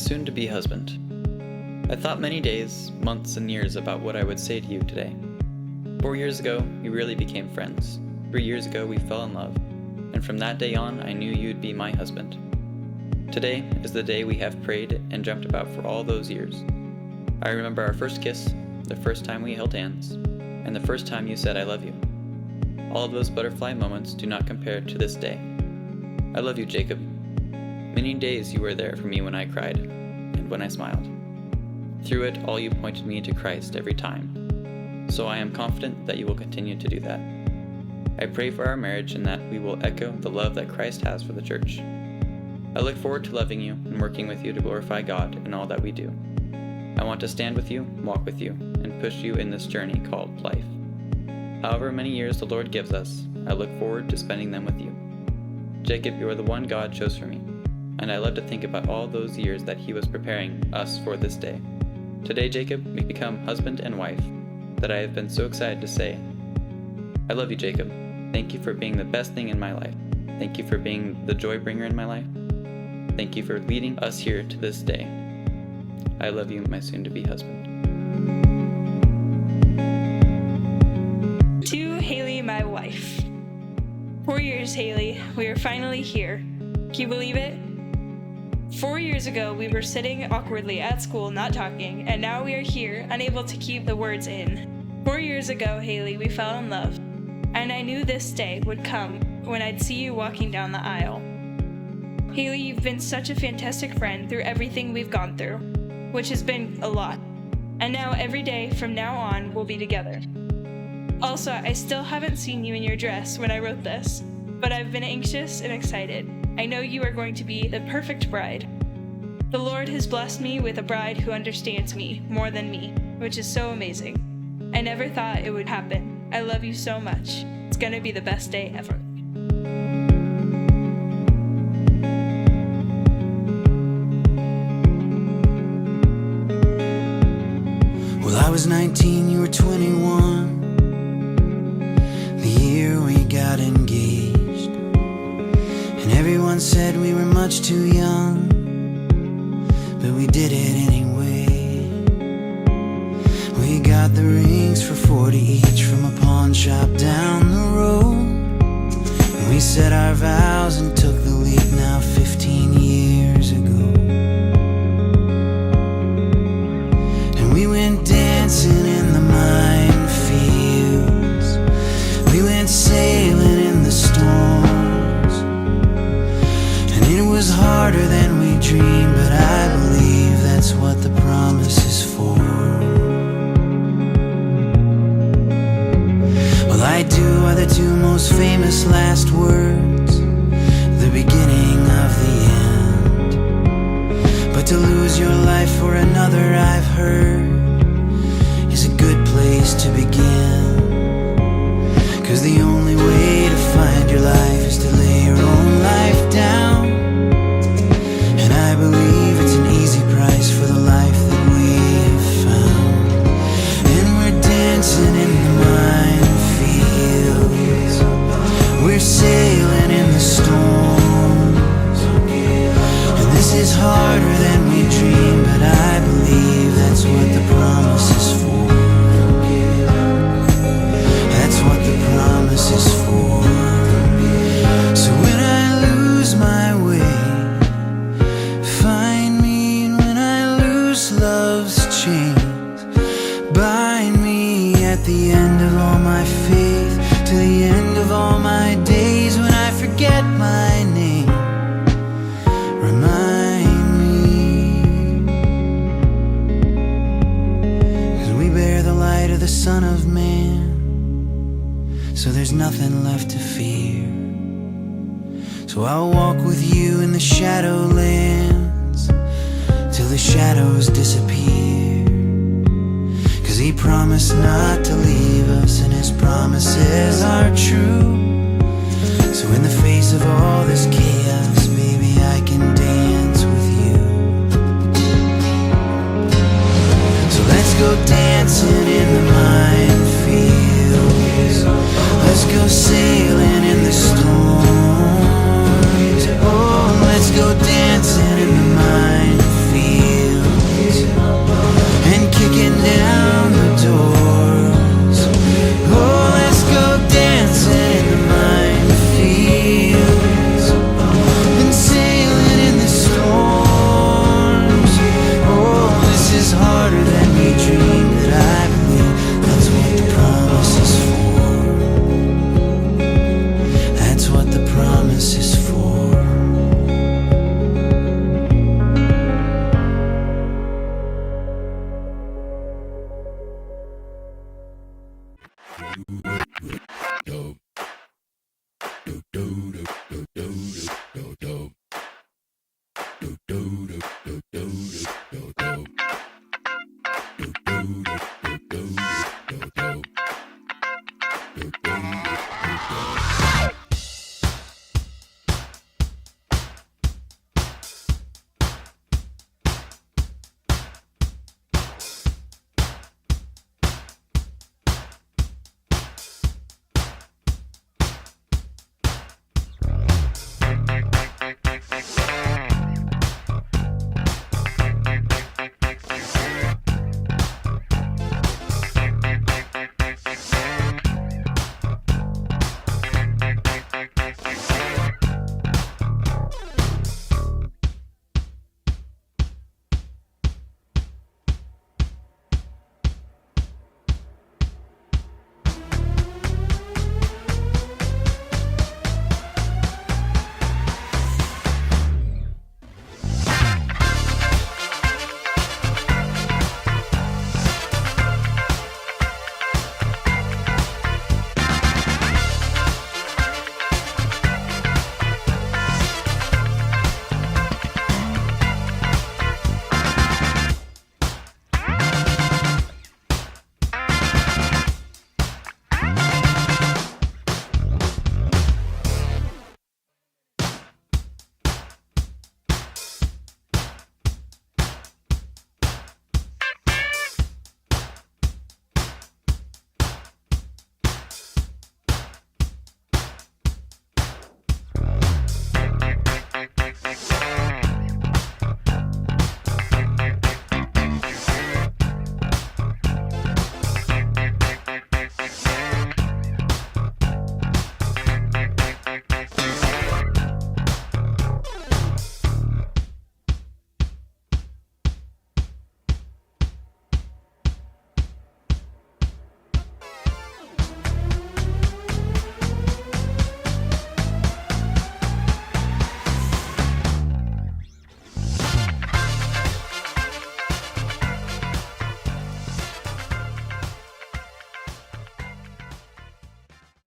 soon-to-be husband. I thought many days, months, and years about what I would say to you today. 4 years ago, we really became friends. 3 years ago, we fell in love. And from that day on, I knew you'd be my husband. Today is the day we have prayed and dreamt about for all those years. I remember our first kiss, the first time we held hands, and the first time you said I love you. All of those butterfly moments do not compare to this day. I love you, Jacob. Many days you were there for me when I cried, and when I smiled. Through it, all you pointed me to Christ every time. So I am confident that you will continue to do that. I pray for our marriage and that we will echo the love that Christ has for the church. I look forward to loving you and working with you to glorify God in all that we do. I want to stand with you, walk with you, and push you in this journey called life. However many years the Lord gives us, I look forward to spending them with you. Jacob, you are the one God chose for me, and I love to think about all those years that He was preparing us for this day. Today, Jacob, we become husband and wife, that I have been so excited to say, I love you, Jacob. Thank you for being the best thing in my life. Thank you for being the joy bringer in my life. Thank you for leading us here to this day. I love you, my soon-to-be husband. To Haley, my wife. 4 years, Haley. We are finally here. Can you believe it? 4 years ago, we were sitting awkwardly at school, not talking, and now we are here, unable to keep the words in. 4 years ago, Haley, we fell in love, and I knew this day would come when I'd see you walking down the aisle. Haley, you've been such a fantastic friend through everything we've gone through, which has been a lot. And now every day from now on, we'll be together. Also, I still haven't seen you in your dress when I wrote this, but I've been anxious and excited. I know you are going to be the perfect bride. The Lord has blessed me with a bride who understands me more than me, which is so amazing. I never thought it would happen. I love you so much. It's gonna be the best day ever. Well, I was 19, you were 21. The year we got engaged, and everyone said we were much too young, but we did it anyway. We got the rings for 40 each from a pawn shop down the road, and we said our vows and took the leap now 15 years ago. And we went dancing in the minefields, we went sailing in the storms, and it was harder than we dreamed, but I believe that's what the promise is for. All I do are the two most famous last words, the beginning of the end. But to lose your life for another, I've heard, is a good place to begin. 'Cause the only way to find your life is to lay your own life down. And I believe it's an easy price for the life that we have found. And we're dancing in the minefields, we're sailing in the storms, and this is harder than we dreamed, but I believe that's what the promise is for. That's what the promise is for. So when I lose my way, find me, and when I lose love's chains, bind me at the end of all my faith, to the end of all my days. When I forget my name, remind me, 'cause we bear the light of the Son of Man, so there's nothing left to fear. So I'll walk with you in the shadowlands till the shadows disappear, 'cause He promised not to leave us, and His promises are true. So in the face of all this chaos, baby, I can dance with you. So let's go dancing in the minefields, let's go sailing in the storms. Oh, let's go dancing in the minefields,